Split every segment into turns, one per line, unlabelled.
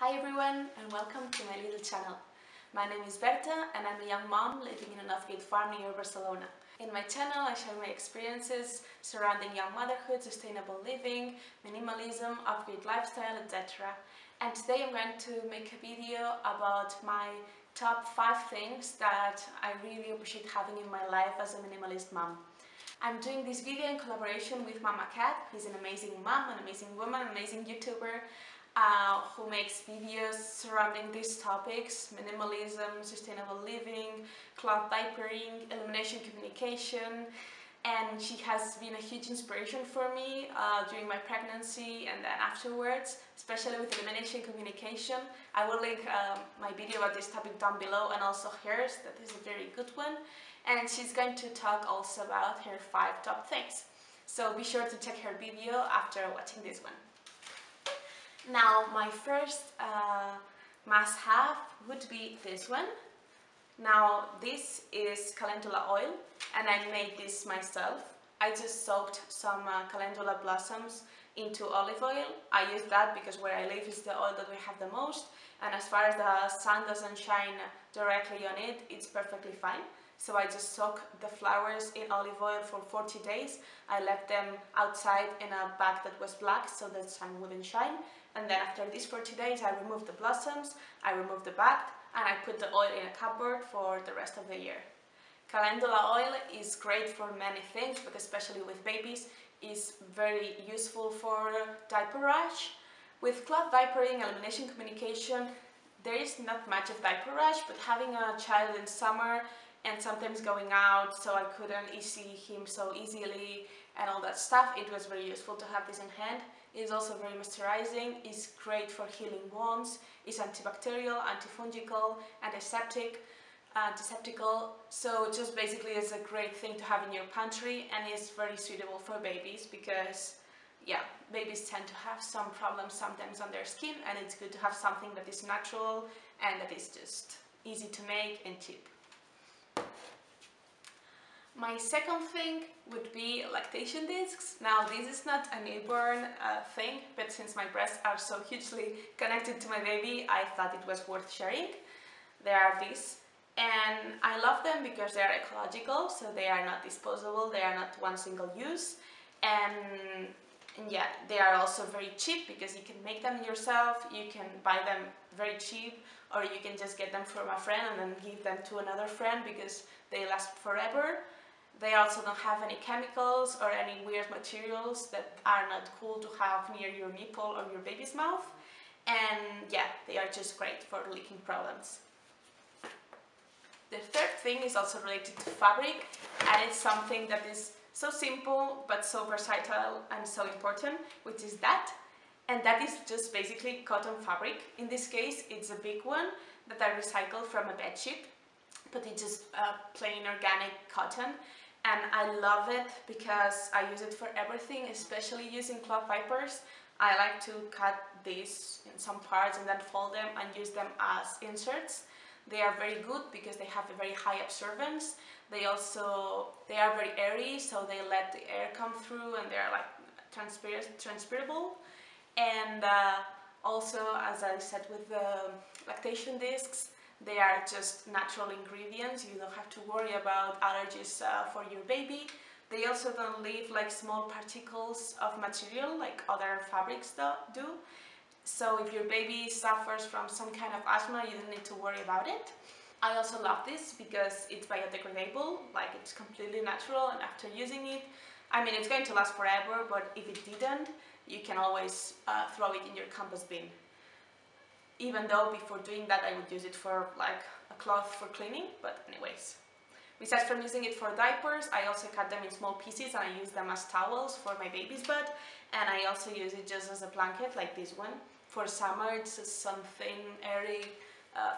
Hi everyone and welcome to my little channel. My name is Berta and I'm a young mom living in an off-grid farm near Barcelona. In my channel I share my experiences surrounding young motherhood, sustainable living, minimalism, off-grid lifestyle, etc. And today I'm going to make a video about my top 5 things that I really appreciate having in my life as a minimalist mom. I'm doing this video in collaboration with MamaKat, who's an amazing mom, an amazing woman, an amazing YouTuber who makes videos surrounding these topics: minimalism, sustainable living, cloth diapering, elimination communication, and she has been a huge inspiration for me during my pregnancy and then afterwards, especially with elimination communication. I will link my video about this topic down below, and also hers, that is a very good one. And she's going to talk also about her 5 top things. So be sure to check her video after watching this one. Now, my first must-have would be this one. Now, this is calendula oil, and I made this myself. I just soaked some calendula blossoms into olive oil. I use that because where I live is the oil that we have the most, and as far as the sun doesn't shine directly on it, it's perfectly fine. So I just soak the flowers in olive oil for 40 days. I left them outside in a bag that was black so the sun wouldn't shine. And then after these 40 days, I removed the blossoms, I removed the bag, and I put the oil in a cupboard for the rest of the year. Calendula oil is great for many things, but especially with babies, is very useful for diaper rash. With cloth diapering, elimination communication, there is not much of diaper rash, but having a child in summer and sometimes going out, so I couldn't see him so easily and all that stuff, it was very useful to have this in hand. It is also very moisturizing, it's great for healing wounds, it's antibacterial, antifungal, antiseptical, so just basically it's a great thing to have in your pantry, and it's very suitable for babies because, yeah, babies tend to have some problems sometimes on their skin, and it's good to have something that is natural and that is just easy to make and cheap. My second thing would be lactation discs. Now, this is not a newborn thing, but since my breasts are so hugely connected to my baby, I thought it was worth sharing. There are these, and I love them because they are ecological, so they are not disposable, they are not one single use, and yeah, they are also very cheap because you can make them yourself, you can buy them very cheap, or you can just get them from a friend and then give them to another friend because they last forever. They also don't have any chemicals or any weird materials that are not cool to have near your nipple or your baby's mouth. And yeah, they are just great for leaking problems. The third thing is also related to fabric, and it's something that is so simple but so versatile and so important, which is that. And that is just basically cotton fabric. In this case, it's a big one that I recycled from a bedsheet, but it's just plain organic cotton. And I love it because I use it for everything, especially using cloth diapers. I like to cut these in some parts and then fold them and use them as inserts. They are very good because they have a very high absorbance. They are very airy, so they let the air come through, and they are like transpirable. And also, as I said with the lactation discs, they are just natural ingredients. You don't have to worry about allergies for your baby. They also don't leave like small particles of material like other fabrics do. So if your baby suffers from some kind of asthma, you don't need to worry about it. I also love this because it's biodegradable, like it's completely natural, and after using it, I mean, it's going to last forever, but if it didn't, you can always throw it in your compost bin. Even though before doing that I would use it for like a cloth for cleaning, but anyways. Besides from using it for diapers, I also cut them in small pieces and I use them as towels for my baby's butt, and I also use it just as a blanket like this one. For summer, it's just something airy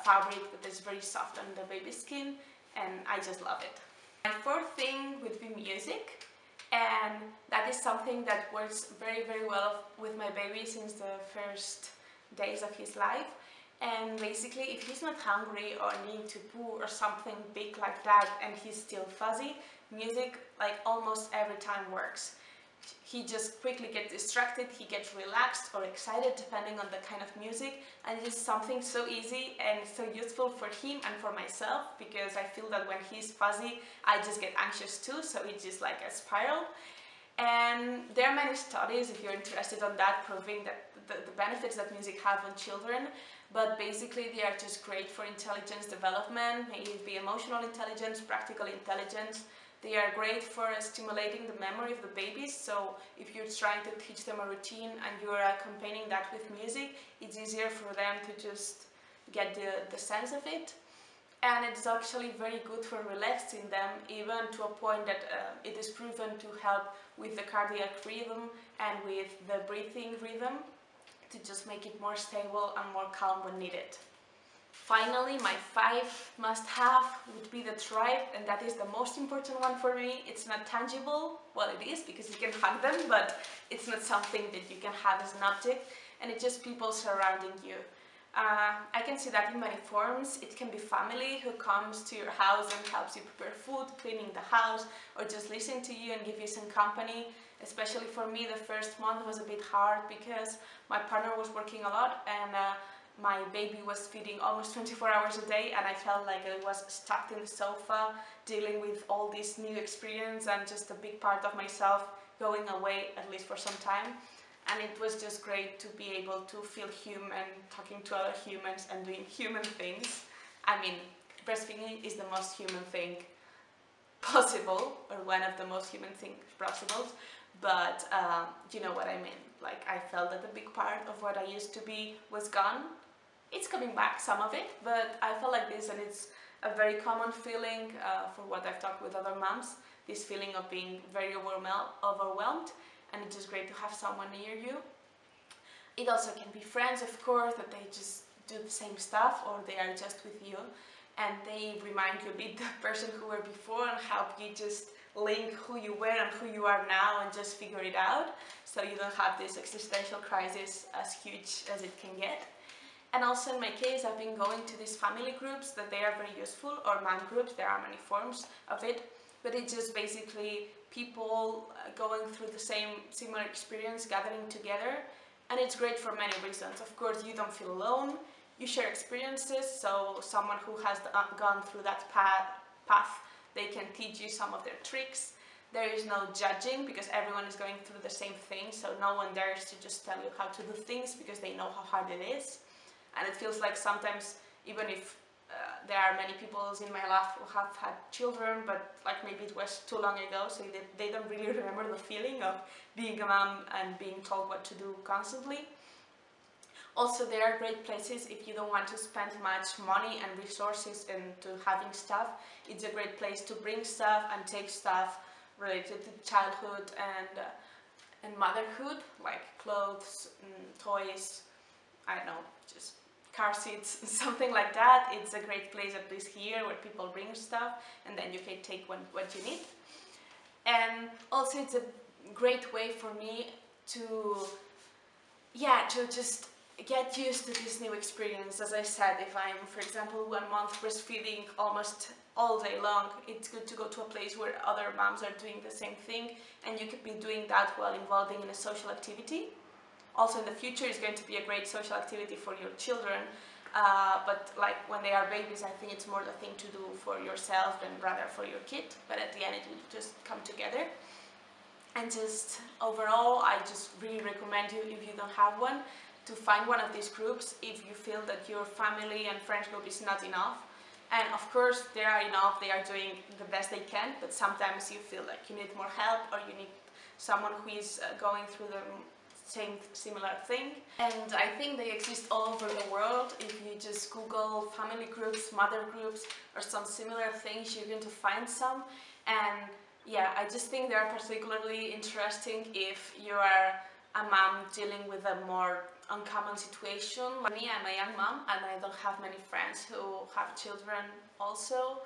fabric that is very soft on the baby's skin, and I just love it. My fourth thing would be music, and that is something that works very, very well with my baby since the first days of his life. And basically, if he's not hungry or needing to poo or something big like that and he's still fuzzy, music like almost every time works. he just quickly gets distracted, he gets relaxed or excited depending on the kind of music, and it's something so easy and so useful for him and for myself, because I feel that when he's fuzzy I just get anxious too, so it's just like a spiral. And there are many studies, if you're interested on that, proving that the benefits that music have on children, but basically they are just great for intelligence development, may it be emotional intelligence, practical intelligence. They are great for stimulating the memory of the babies, so if you're trying to teach them a routine and you're accompanying that with music, it's easier for them to just get the sense of it. And it's actually very good for relaxing them, even to a point that it is proven to help with the cardiac rhythm and with the breathing rhythm, to just make it more stable and more calm when needed. Finally, my 5 must-have would be the tribe, and that is the most important one for me. It's not tangible, well it is because you can hug them, but it's not something that you can have as an object, and it's just people surrounding you. I can see that in many forms. It can be family who comes to your house and helps you prepare food, cleaning the house, or just listen to you and give you some company. Especially for me, the first month was a bit hard because my partner was working a lot and my baby was feeding almost 24 hours a day, and I felt like I was stuck in the sofa dealing with all this new experience and just a big part of myself going away, at least for some time. And it was just great to be able to feel human, talking to other humans and doing human things. I mean, breastfeeding is the most human thing possible, or one of the most human things possible, but you know what I mean. Like, I felt that a big part of what I used to be was gone. It's coming back, some of it, but I felt like this, and it's a very common feeling for what I've talked with other moms, this feeling of being very overwhelmed, and it's just great to have someone near you. It also can be friends, of course, that they just do the same stuff, or they are just with you, and they remind you a bit the person who were before and help you just link who you were and who you are now and just figure it out, so you don't have this existential crisis as huge as it can get. And also in my case, I've been going to these family groups that they are very useful, or mom groups, there are many forms of it, but it's just basically people going through the similar experience, gathering together, and it's great for many reasons. Of course, you don't feel alone, you share experiences, so someone who has gone through that path, they can teach you some of their tricks. There is no judging because everyone is going through the same thing, so no one dares to just tell you how to do things because they know how hard it is. And it feels like sometimes, even if there are many people in my life who have had children, but like maybe it was too long ago, so they don't really remember the feeling of being a mom and being told what to do constantly. Also, there are great places if you don't want to spend much money and resources into having stuff. It's a great place to bring stuff and take stuff related to childhood and motherhood, like clothes, toys, I don't know, just car seats, something like that. It's a great place, at least here, where people bring stuff and then you can take what you need. And also it's a great way for me to just get used to this new experience. As I said, if I'm, for example, 1 month breastfeeding almost all day long, it's good to go to a place where other moms are doing the same thing, and you could be doing that while involving in a social activity. Also in the future is going to be a great social activity for your children, but like when they are babies, I think it's more the thing to do for yourself than rather for your kid, but at the end it will just come together. And just overall, I just really recommend you, if you don't have one, to find one of these groups if you feel that your family and friends group is not enough. And of course they are enough, they are doing the best they can, but sometimes you feel like you need more help, or you need someone who is going through the similar thing. And I think they exist all over the world. If you just Google family groups, mother groups, or some similar things, you're going to find some. And yeah, I just think they are particularly interesting if you are a mom dealing with a more uncommon situation. Like me, I'm a young mom and I don't have many friends who have children also.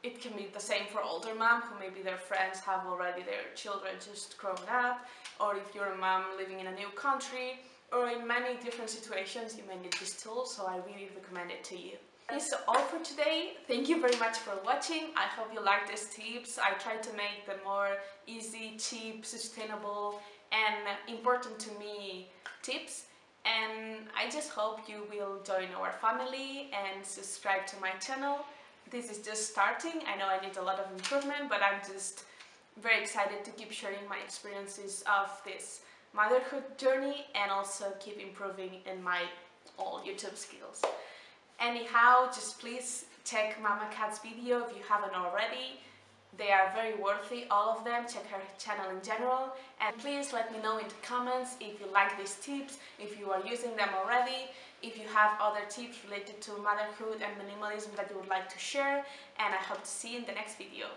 It can be the same for older moms who maybe their friends have already their children just grown up, or if you're a mom living in a new country, or in many different situations you may need this tool, so I really recommend it to you. That is all for today. Thank you very much for watching. I hope you like these tips. I try to make them more easy, cheap, sustainable and important to me tips. And I just hope you will join our family and subscribe to my channel. This is just starting. I know I need a lot of improvement, but I'm just very excited to keep sharing my experiences of this motherhood journey and also keep improving in my all YouTube skills. Anyhow, just please check Mama Kat's video if you haven't already. They are very worthy, all of them. Check her channel in general. And please let me know in the comments if you like these tips, if you are using them already, if you have other tips related to motherhood and minimalism that you would like to share. And I hope to see you in the next video.